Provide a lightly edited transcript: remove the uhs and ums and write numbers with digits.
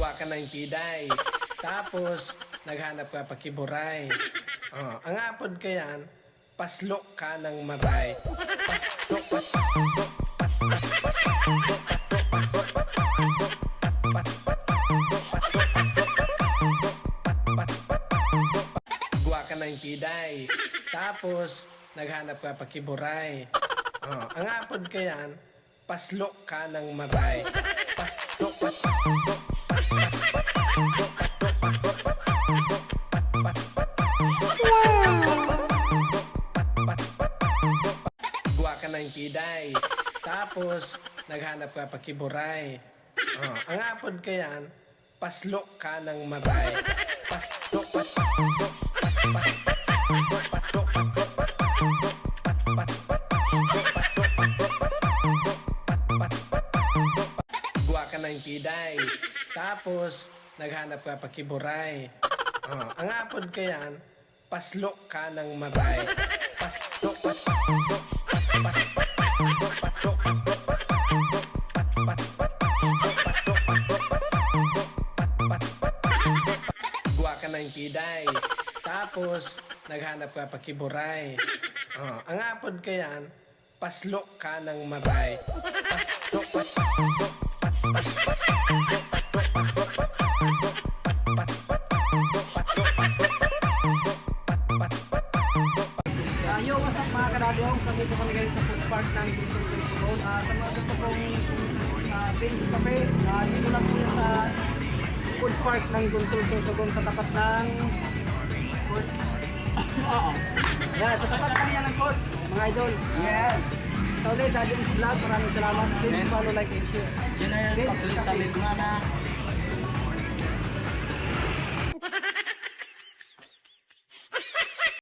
Guwa ka ng piday. Tapos, naghanap ka pa kiburay. Ang apod ka yan, paslok ka ng maray. Guwa ka ng piday. Tapos, naghanap ka pa kiburay. Ang apod ka yan, paslok ka ng maray. Guwa ka ng piday. Tapos, naghanap ka pa kiburay. Ang apod ka yan, paslok ka ng maray. Guwa ka ng piday. Tapos, naghanap ka pa kiburay. Ang apod ka yan, paslok ka ng maray. Guwa ka ng piday. Tapos, naghanap ka pa kiburay. Ang apod ka yan, paslok ka ng maray. Yo, what's up mga kadabong? Nandito kami ngayon sa food park ng Gintong Road. Sa mga gusto kong pin cafe, dito lang po sa food park ng Gintong Road sa tapat ng court. Yan, sa tapat lang yan ng court, mga idol. Yes! So ulit, sa ating vlog, maraming salamat. Please follow, like, and share. General, pakilita may mga na